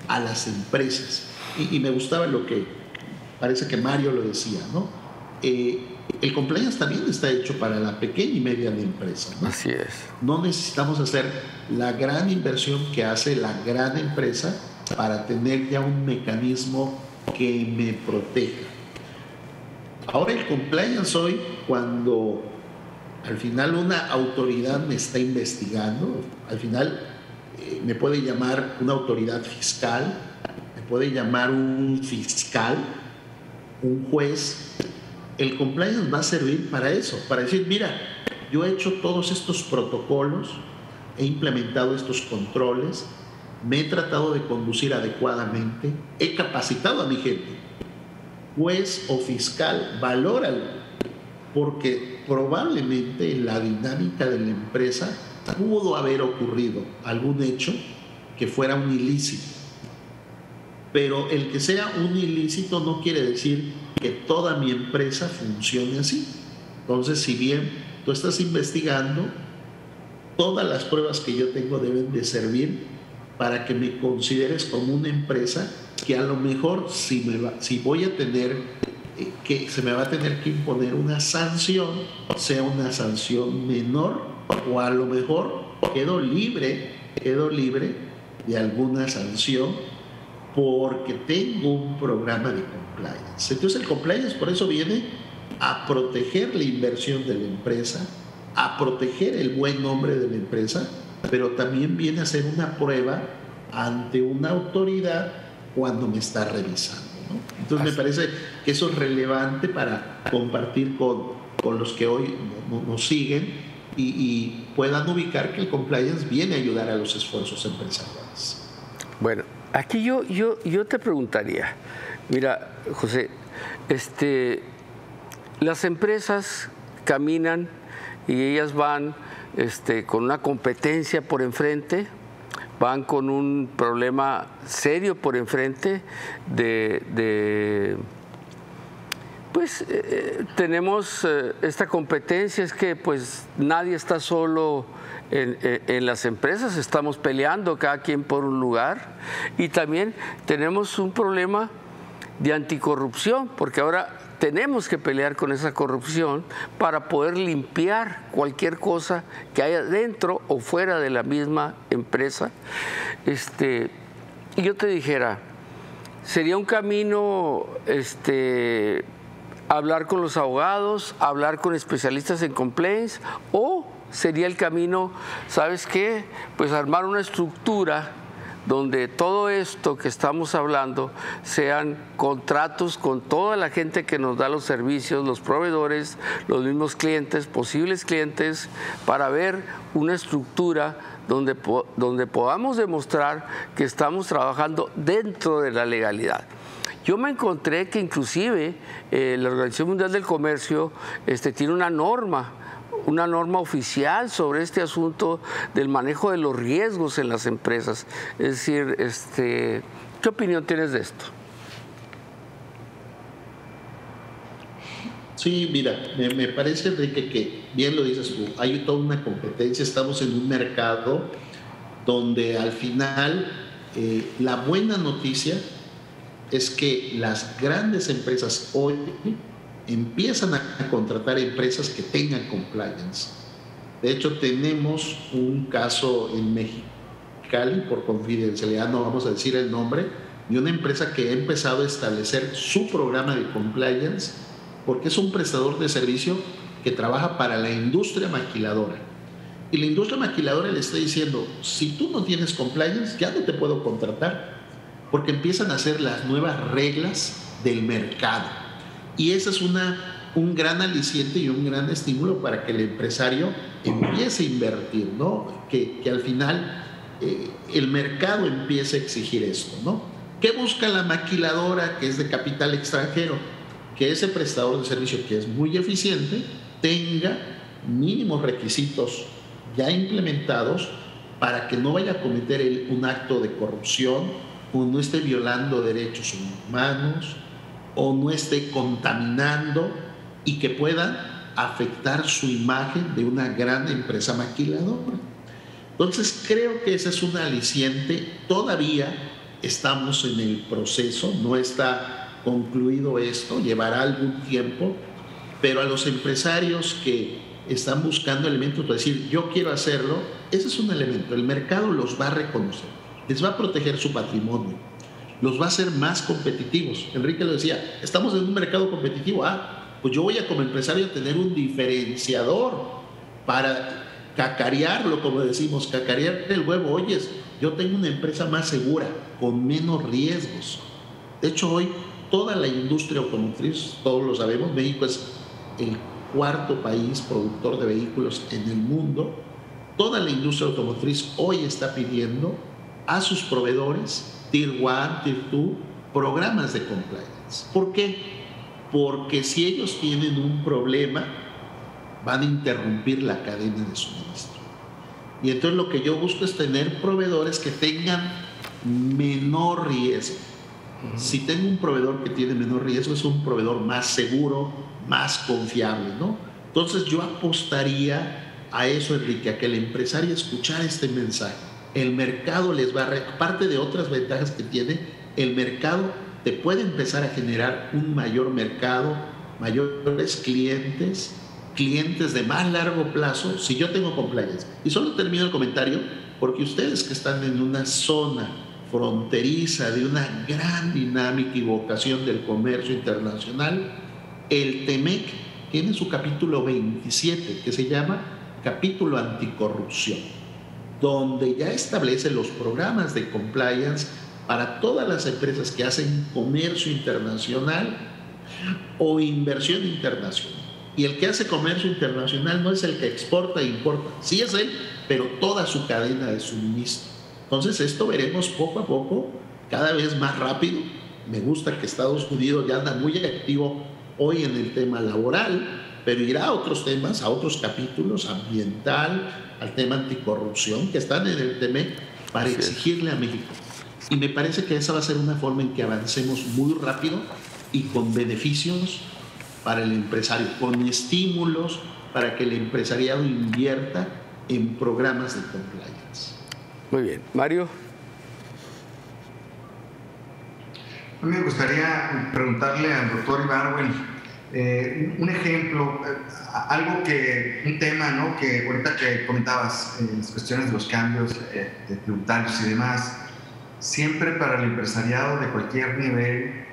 a las empresas. Y me gustaba lo que parece que Mario lo decía, ¿no? El compliance también está hecho para la pequeña y mediana empresa, ¿no? Así es. No necesitamos hacer la gran inversión que hace la gran empresa para tener ya un mecanismo que me proteja. Ahora el compliance hoy, cuando al final una autoridad me está investigando, al final me puede llamar una autoridad fiscal, me puede llamar un fiscal, un juez. El compliance va a servir para eso, para decir, mira, yo he hecho todos estos protocolos, he implementado estos controles, me he tratado de conducir adecuadamente, he capacitado a mi gente. Juez o fiscal, valóralo, porque probablemente en la dinámica de la empresa pudo haber ocurrido algún hecho que fuera un ilícito. Pero el que sea un ilícito no quiere decir que toda mi empresa funcione así. Entonces, si bien tú estás investigando, todas las pruebas que yo tengo deben de servir para que me consideres como una empresa que a lo mejor si voy a tener que se me va a tener que imponer una sanción, sea una sanción menor, o a lo mejor quedo libre de alguna sanción porque tengo un programa de compliance. Entonces el compliance por eso viene a proteger la inversión de la empresa, a proteger el buen nombre de la empresa, pero también viene a ser una prueba ante una autoridad cuando me está revisando, ¿no? Entonces me parece que eso es relevante para compartir con los que hoy nos siguen y puedan ubicar que el compliance viene a ayudar a los esfuerzos empresariales. Bueno, aquí yo te preguntaría, mira, José, las empresas caminan y ellas van con una competencia por enfrente, van con un problema serio por enfrente pues tenemos esta competencia, es que pues nadie está solo en las empresas, estamos peleando cada quien por un lugar, y también tenemos un problema de anticorrupción, porque ahora tenemos que pelear con esa corrupción para poder limpiar cualquier cosa que haya dentro o fuera de la misma empresa. Y yo te dijera, sería un camino hablar con los abogados, hablar con especialistas en compliance, o sería el camino, ¿sabes qué? Pues armar una estructura donde todo esto que estamos hablando sean contratos con toda la gente que nos da los servicios, los proveedores, los mismos clientes, posibles clientes, para ver una estructura donde podamos demostrar que estamos trabajando dentro de la legalidad. Yo me encontré que inclusive la Organización Mundial del Comercio tiene una norma oficial sobre este asunto del manejo de los riesgos en las empresas. Es decir, ¿qué opinión tienes de esto? Sí, mira, me parece, Enrique, que bien lo dices tú, hay toda una competencia, estamos en un mercado donde al final la buena noticia es que las grandes empresas hoy empiezan a contratar empresas que tengan compliance. De hecho, tenemos un caso en Mexicali, por confidencialidad no vamos a decir el nombre, de una empresa que ha empezado a establecer su programa de compliance porque es un prestador de servicio que trabaja para la industria maquiladora. Y la industria maquiladora le está diciendo, si tú no tienes compliance, ya no te puedo contratar, porque empiezan a hacer las nuevas reglas del mercado. Y ese es un gran aliciente y un gran estímulo para que el empresario empiece a invertir, ¿no? Que al final el mercado empiece a exigir esto, ¿no? ¿Qué busca la maquiladora que es de capital extranjero? Que ese prestador de servicio, que es muy eficiente, tenga mínimos requisitos ya implementados para que no vaya a cometer un acto de corrupción o no esté violando derechos humanos o no esté contaminando y que pueda afectar su imagen de una gran empresa maquiladora. Entonces creo que ese es un aliciente. Todavía estamos en el proceso, no está concluido esto, llevará algún tiempo, pero a los empresarios que están buscando elementos para decir yo quiero hacerlo, ese es un elemento. El mercado los va a reconocer, les va a proteger su patrimonio, los va a hacer más competitivos. Enrique lo decía, estamos en un mercado competitivo. Pues yo voy a como empresario a tener un diferenciador para cacarearlo, como decimos, cacarear el huevo. Oyes, yo tengo una empresa más segura, con menos riesgos. De hecho, hoy toda la industria automotriz, todos lo sabemos, México es el cuarto país productor de vehículos en el mundo. Toda la industria automotriz hoy está pidiendo a sus proveedores, Tier 1, Tier 2, programas de compliance. ¿Por qué? Porque si ellos tienen un problema, van a interrumpir la cadena de suministro. Y entonces lo que yo busco es tener proveedores que tengan menor riesgo. Si tengo un proveedor que tiene menor riesgo, es un proveedor más seguro, más confiable, ¿no? Entonces yo apostaría a eso, Enrique, a que el empresario escuchara este mensaje. El mercado les va a... Parte de otras ventajas que tiene, el mercado te puede empezar a generar un mayor mercado, mayores clientes de más largo plazo, si yo tengo compliance. Y solo termino el comentario porque ustedes que están en una zona fronteriza de una gran dinámica y vocación del comercio internacional, el TEMEC tiene su capítulo 27, que se llama Capítulo Anticorrupción, donde ya establece los programas de compliance para todas las empresas que hacen comercio internacional o inversión internacional. Y el que hace comercio internacional no es el que exporta e importa, sí es él, pero toda su cadena de suministro. Entonces esto veremos poco a poco, cada vez más rápido. Me gusta que Estados Unidos ya anda muy activo hoy en el tema laboral, pero irá a otros temas, a otros capítulos, ambiental, al tema anticorrupción, que están en el TEMEC para exigirle a México. Y me parece que esa va a ser una forma en que avancemos muy rápido y con beneficios para el empresario, con estímulos para que el empresariado invierta en programas de compliance. Muy bien. Mario. A mí me gustaría preguntarle al doctor Ibargüen un ejemplo, un tema, ¿no?, que ahorita que comentabas, las cuestiones de los cambios de tributarios y demás, siempre para el empresariado de cualquier nivel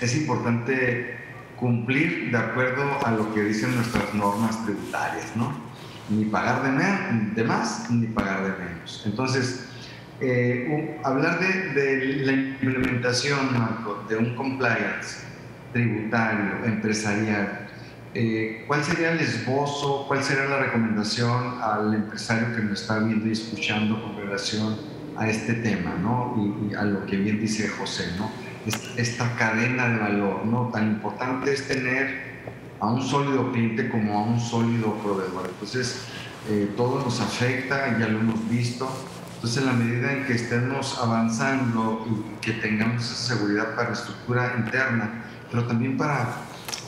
es importante cumplir de acuerdo a lo que dicen nuestras normas tributarias, ¿no? Ni pagar de más, ni pagar de menos. Entonces, hablar de la implementación, Marco, de un compliance tributario, empresarial, ¿cuál sería el esbozo, cuál sería la recomendación al empresario que nos está viendo y escuchando con relación a este tema, ¿no? Y a lo que bien dice José, ¿no? Esta cadena de valor, ¿no? Tan importante es tener a un sólido cliente como a un sólido proveedor. Entonces, todo nos afecta, ya lo hemos visto. Entonces, en la medida en que estemos avanzando y que tengamos esa seguridad para la estructura interna, pero también para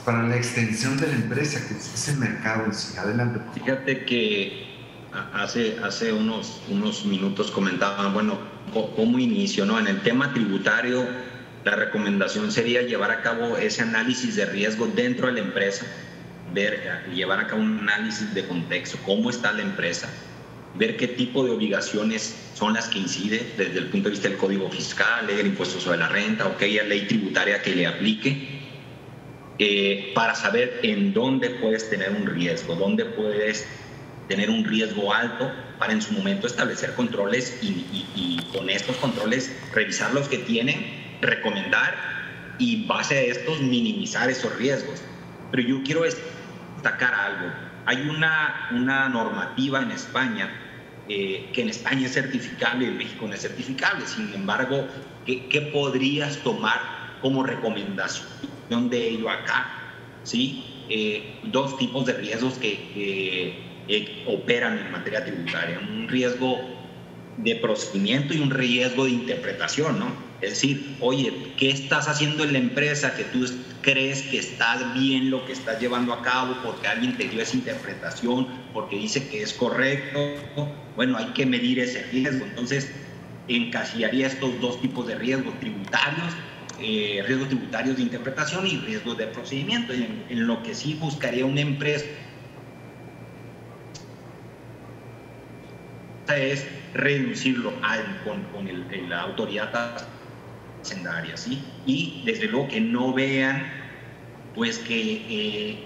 la extensión de la empresa, que es el mercado en sí. Adelante. Fíjate que hace unos minutos comentaban, bueno, ¿cómo inicio, no? En el tema tributario, la recomendación sería llevar a cabo ese análisis de riesgo dentro de la empresa, llevar a cabo un análisis de contexto, cómo está la empresa, ver qué tipo de obligaciones son las que incide desde el punto de vista del código fiscal, ley del impuesto sobre la renta o aquella ley tributaria que le aplique, para saber en dónde puedes tener un riesgo, dónde puedes tener un riesgo alto, para en su momento establecer controles y con estos controles revisar los que tienen, recomendar y base a estos minimizar esos riesgos. Pero yo quiero destacar algo. Hay una normativa en España que en España es certificable y en México no es certificable. Sin embargo, ¿qué podrías tomar como recomendación de ello acá? ¿Sí? Dos tipos de riesgos que operan en materia tributaria. Un riesgo de procedimiento y un riesgo de interpretación, ¿no? Es decir, oye, ¿qué estás haciendo en la empresa que tú crees que está bien lo que estás llevando a cabo porque alguien te dio esa interpretación, porque dice que es correcto? Bueno, hay que medir ese riesgo. Entonces, encasillaría estos dos tipos de riesgos tributarios de interpretación y riesgos de procedimiento. En lo que sí buscaría una empresa es reducirlo con la autoridad hacendaria, ¿sí? Y desde luego que no vean, pues que,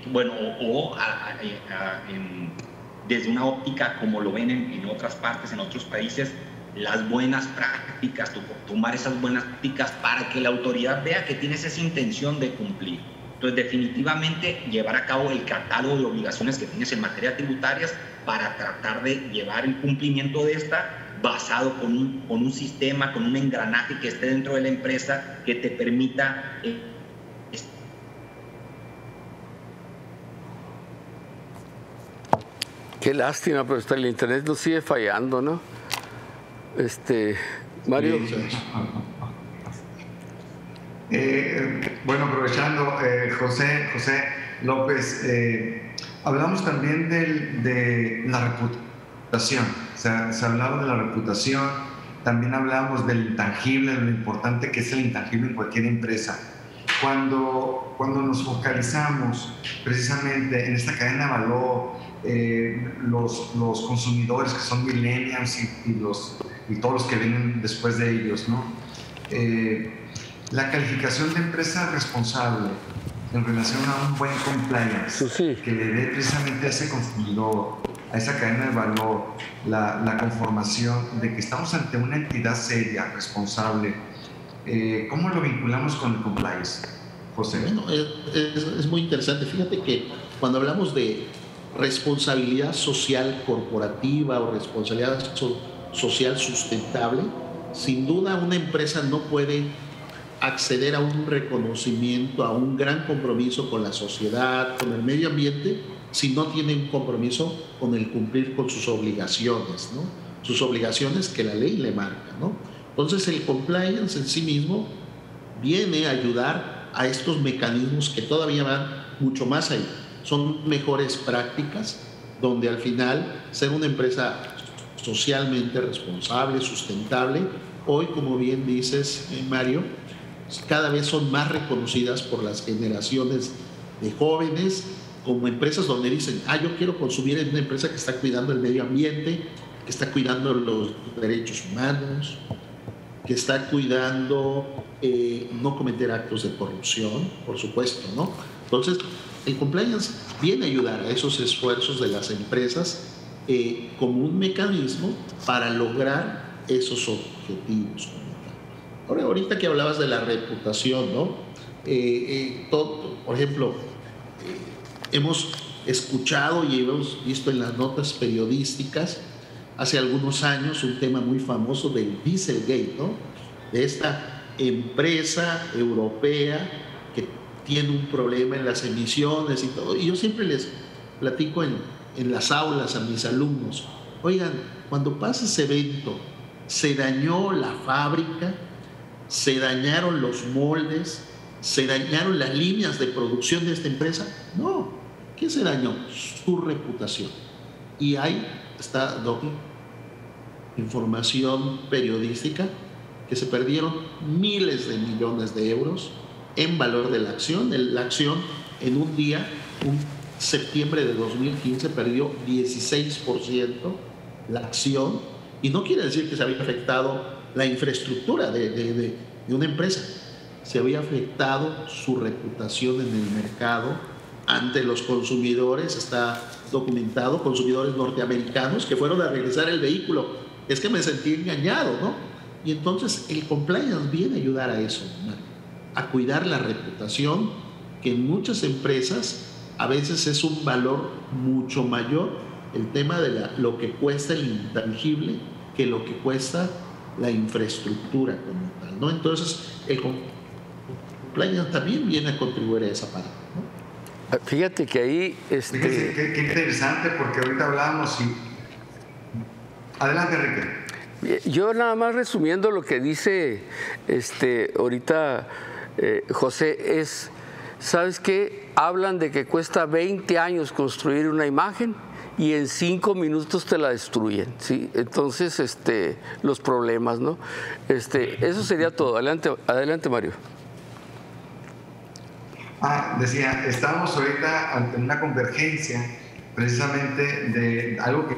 desde una óptica como lo ven en otras partes, en otros países, las buenas prácticas, tomar esas buenas prácticas para que la autoridad vea que tienes esa intención de cumplir. Entonces, definitivamente, llevar a cabo el catálogo de obligaciones que tienes en materia tributarias para tratar de llevar el cumplimiento de esta, basado con un sistema, con un engranaje que esté dentro de la empresa que te permita... Qué lástima, pero hasta el internet nos sigue fallando, ¿no? Mario. Bueno, aprovechando, José López, hablamos también de la reputación. Se ha hablado de la reputación, también hablamos del intangible, de lo importante que es el intangible en cualquier empresa. Cuando nos focalizamos precisamente en esta cadena de valor, los consumidores que son millennials y todos los que vienen después de ellos, ¿no? La calificación de empresa responsable en relación a un buen compliance, sí, que le dé precisamente a ese consumidor, a esa cadena de valor, la conformación de que estamos ante una entidad seria, responsable. ¿Cómo lo vinculamos con el compliance, José? Bueno, es muy interesante. Fíjate que cuando hablamos de responsabilidad social corporativa o responsabilidad social sustentable, sin duda una empresa no puede acceder a un reconocimiento, a un gran compromiso con la sociedad, con el medio ambiente, si no tiene un compromiso con el cumplir con sus obligaciones, ¿no? Sus obligaciones que la ley le marca, ¿no? Entonces el compliance en sí mismo viene a ayudar a estos mecanismos que todavía van mucho más allá. Son mejores prácticas donde al final ser una empresa socialmente responsable, sustentable, hoy, como bien dices, Mario, cada vez son más reconocidas por las generaciones de jóvenes como empresas donde dicen, yo quiero consumir en una empresa que está cuidando el medio ambiente, que está cuidando los derechos humanos, que está cuidando no cometer actos de corrupción, por supuesto, ¿no? Entonces, el compliance viene a ayudar a esos esfuerzos de las empresas como un mecanismo para lograr esos objetivos. Ahora, ahorita que hablabas de la reputación, ¿no? Por ejemplo, hemos escuchado y hemos visto en las notas periodísticas hace algunos años un tema muy famoso del Dieselgate, ¿no? De esta empresa europea que tiene un problema en las emisiones y todo. Y yo siempre les platico en las aulas a mis alumnos, oigan, cuando pasa ese evento, ¿se dañó la fábrica? ¿Se dañaron los moldes? ¿Se dañaron las líneas de producción de esta empresa? No. ¿Qué se dañó? Su reputación. Y ahí está información periodística que se perdieron miles de millones de euros en valor de la acción. La acción en un día, septiembre de 2015, perdió 16% la acción, y no quiere decir que se había afectado la infraestructura de una empresa, se había afectado su reputación en el mercado ante los consumidores. Está documentado, consumidores norteamericanos que fueron a regresar el vehículo, es que me sentí engañado, ¿no? Y entonces el compliance viene a ayudar a eso, a cuidar la reputación, que en muchas empresas a veces es un valor mucho mayor el tema de lo que cuesta el intangible que lo que cuesta la infraestructura como tal, ¿no? Entonces el compliance también viene a contribuir a esa parte, ¿no? Fíjate que ahí... Fíjate, qué interesante, porque ahorita hablábamos y... Adelante, Enrique. Yo nada más resumiendo lo que dice ahorita José es, ¿sabes qué? Hablan de que cuesta 20 años construir una imagen y en 5 minutos te la destruyen, ¿sí? Entonces, los problemas, ¿no? Eso sería todo. Adelante, Mario. Decía, estamos ahorita ante una convergencia precisamente de algo que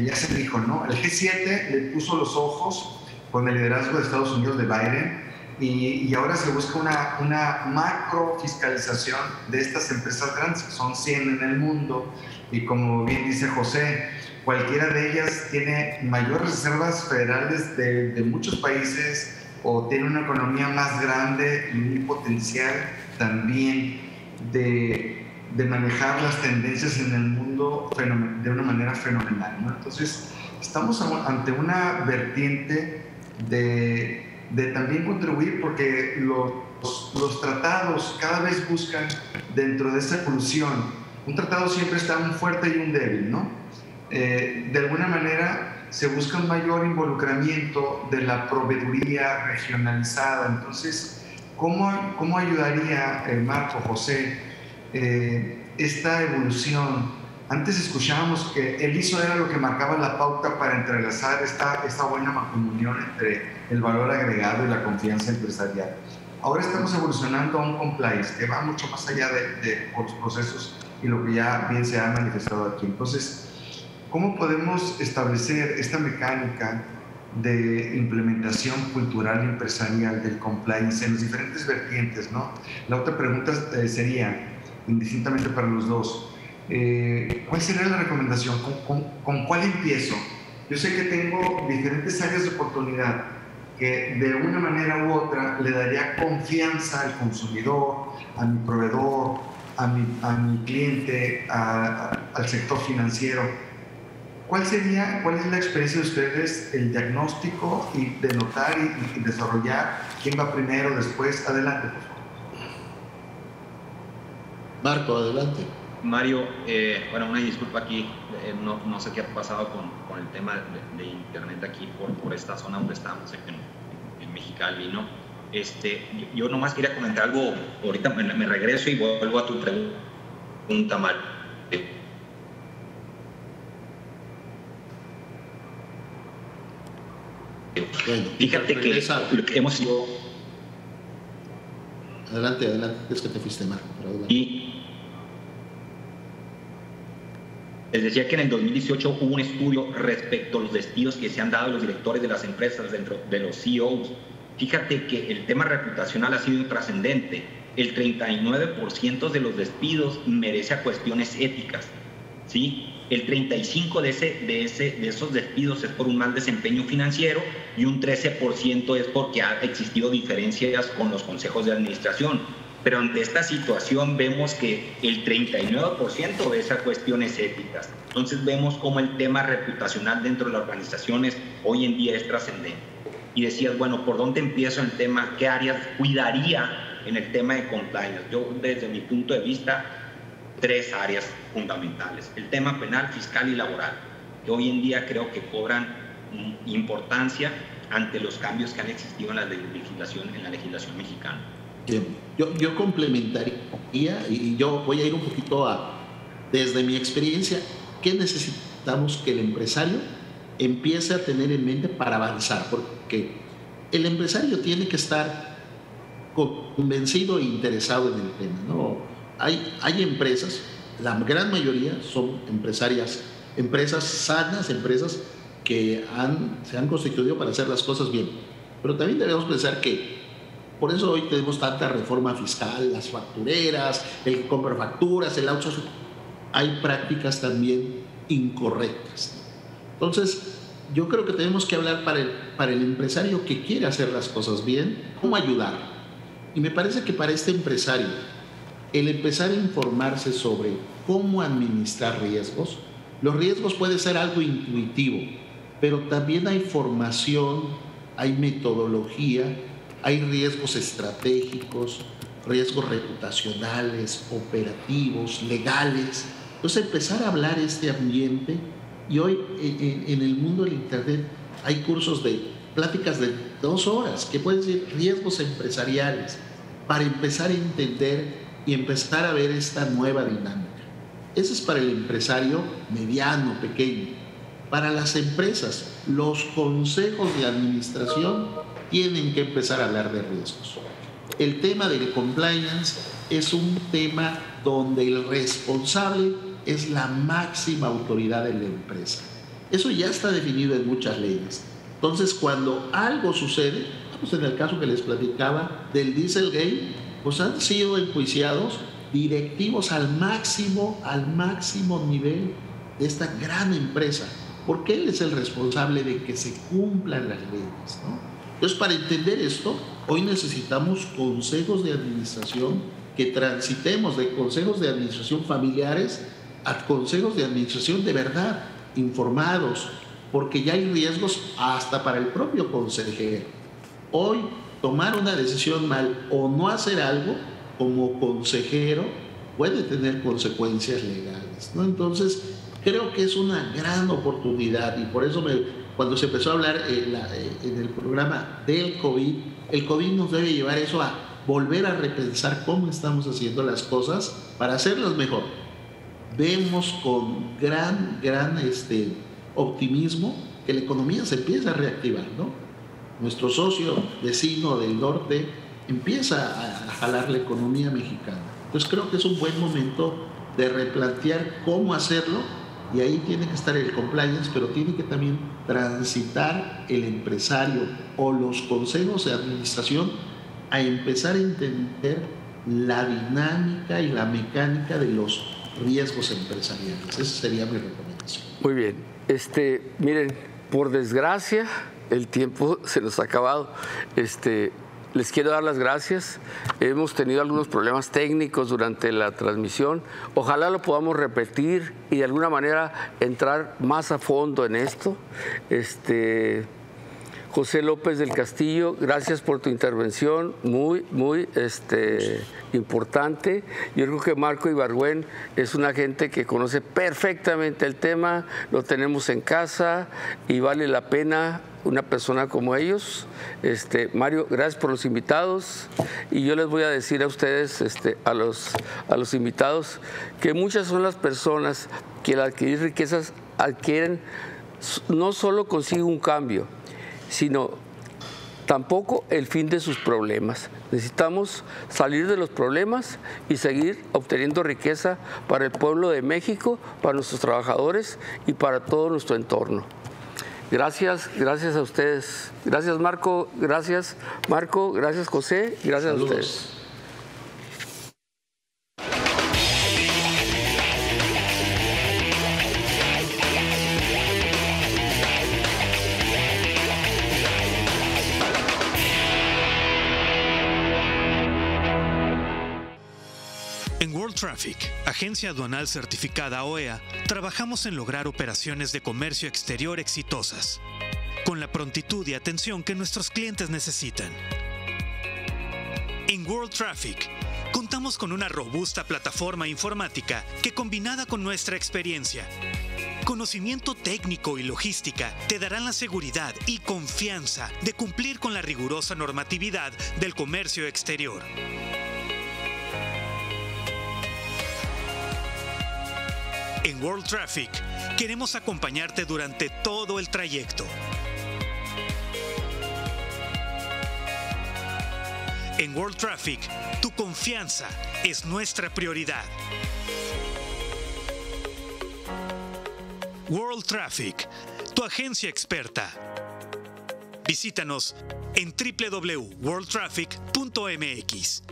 ya se dijo, ¿no? El G7 le puso los ojos con el liderazgo de Estados Unidos de Biden y ahora se busca una macro fiscalización de estas empresas grandes, que son 100 en el mundo, y como bien dice José, cualquiera de ellas tiene mayores reservas federales de muchos países o tiene una economía más grande y un potencial también de manejar las tendencias en el mundo de una manera fenomenal, ¿no? Entonces, estamos ante una vertiente de también contribuir, porque los tratados cada vez buscan dentro de esa evolución. Un tratado siempre está un fuerte y un débil, ¿no? De alguna manera se busca un mayor involucramiento de la proveeduría regionalizada. Entonces, ¿cómo ayudaría, Marco, José, esta evolución? Antes escuchábamos que el ISO era lo que marcaba la pauta para entrelazar esta buena mancomunión entre el valor agregado y la confianza empresarial. Ahora estamos evolucionando a un compliance que va mucho más allá de los procesos y lo que ya bien se ha manifestado aquí. Entonces, ¿cómo podemos establecer esta mecánica de implementación cultural y empresarial del compliance en los diferentes vertientes, ¿no? La otra pregunta sería, indistintamente para los dos, ¿cuál sería la recomendación? ¿Con cuál empiezo? Yo sé que tengo diferentes áreas de oportunidad que de una manera u otra le daría confianza al consumidor, a mi proveedor, a mi cliente, al sector financiero. ¿Cuál es la experiencia de ustedes, el diagnóstico y de notar y desarrollar quién va primero, después? Adelante, por favor. Marco, adelante. Mario, bueno, una disculpa aquí, no sé qué ha pasado con el tema de internet aquí por esta zona donde estamos, en Mexicali, ¿no? Yo nomás quería comentar algo, ahorita me regreso y vuelvo a tu pregunta, Mario. Bueno, fíjate que hemos sido... Adelante, es que te fuiste, Marco. Y les decía que en el 2018 hubo un estudio respecto a los despidos que se han dado a los directores de las empresas, dentro de los CEOs. Fíjate que el tema reputacional ha sido trascendente. El 39% de los despidos merece a cuestiones éticas, ¿sí? El 35% de esos despidos es por un mal desempeño financiero y un 13% es porque ha existido diferencias con los consejos de administración. Pero ante esta situación vemos que el 39% de esas cuestiones éticas. Entonces vemos cómo el tema reputacional dentro de las organizaciones hoy en día es trascendente. Y decías, bueno, ¿por dónde empiezo el tema? ¿Qué áreas cuidaría en el tema de compliance? Yo, desde mi punto de vista, 3 áreas fundamentales: el tema penal, fiscal y laboral, que hoy en día creo que cobran importancia ante los cambios que han existido en la legislación mexicana. Bien. Yo complementaría y yo voy a ir un poquito desde mi experiencia, ¿qué necesitamos que el empresario empiece a tener en mente para avanzar? Porque el empresario tiene que estar convencido e interesado en el tema, ¿no? Hay empresas, la gran mayoría son empresas sanas, empresas que se han constituido para hacer las cosas bien. Pero también debemos pensar que por eso hoy tenemos tanta reforma fiscal, las factureras, el compra facturas, el outsourcing. Hay prácticas también incorrectas. Entonces, yo creo que tenemos que hablar para el empresario que quiere hacer las cosas bien, cómo ayudar. Y me parece que para este empresario, el empezar a informarse sobre cómo administrar riesgos, los riesgos puede ser algo intuitivo, pero también hay formación, hay metodología, hay riesgos estratégicos, riesgos reputacionales, operativos, legales. Entonces empezar a hablar este ambiente, y hoy en el mundo del internet hay cursos de pláticas de 2 horas, que pueden ser riesgos empresariales, para empezar a entender y empezar a ver esta nueva dinámica. Eso es para el empresario mediano, pequeño. Para las empresas, los consejos de administración tienen que empezar a hablar de riesgos. El tema del compliance es un tema donde el responsable es la máxima autoridad de la empresa. Eso ya está definido en muchas leyes. Entonces, cuando algo sucede, pues en el caso que les platicaba del Dieselgate, pues han sido enjuiciados directivos al máximo nivel de esta gran empresa, porque él es el responsable de que se cumplan las leyes, ¿no? Entonces, para entender esto, hoy necesitamos consejos de administración que transitemos de consejos de administración familiares a consejos de administración de verdad, informados, porque ya hay riesgos hasta para el propio consejero. Hoy, tomar una decisión mal o no hacer algo como consejero puede tener consecuencias legales, ¿no? Entonces, creo que es una gran oportunidad y por eso cuando se empezó a hablar en el programa del COVID, el COVID nos debe llevar eso a volver a repensar cómo estamos haciendo las cosas para hacerlas mejor. Vemos con gran optimismo que la economía se empieza a reactivar, ¿no? Nuestro socio vecino del norte empieza a jalar la economía mexicana. Entonces creo que es un buen momento de replantear cómo hacerlo y ahí tiene que estar el compliance, pero tiene que también transitar el empresario o los consejos de administración a empezar a entender la dinámica y la mecánica de los riesgos empresariales. Esa sería mi recomendación. Muy bien. Miren, por desgracia, el tiempo se nos ha acabado. Les quiero dar las gracias. Hemos tenido algunos problemas técnicos durante la transmisión. Ojalá lo podamos repetir y de alguna manera entrar más a fondo en esto. José López del Castillo, gracias por tu intervención, muy importante. Yo creo que Marco Ibargüen es una gente que conoce perfectamente el tema, lo tenemos en casa y vale la pena una persona como ellos. Mario, gracias por los invitados y yo les voy a decir a ustedes, a los invitados, que muchas son las personas que al adquirir riquezas adquieren, no solo consiguen un cambio, sino tampoco el fin de sus problemas. Necesitamos salir de los problemas y seguir obteniendo riqueza para el pueblo de México, para nuestros trabajadores y para todo nuestro entorno. Gracias a ustedes. Gracias Marco, gracias José, gracias. Saludos. A ustedes. En World Traffic, agencia aduanal certificada OEA, trabajamos en lograr operaciones de comercio exterior exitosas, con la prontitud y atención que nuestros clientes necesitan. En World Traffic, contamos con una robusta plataforma informática que, combinada con nuestra experiencia, conocimiento técnico y logística, te darán la seguridad y confianza de cumplir con la rigurosa normatividad del comercio exterior. En World Traffic, queremos acompañarte durante todo el trayecto. En World Traffic, tu confianza es nuestra prioridad. World Traffic, tu agencia experta. Visítanos en www.worldtraffic.mx.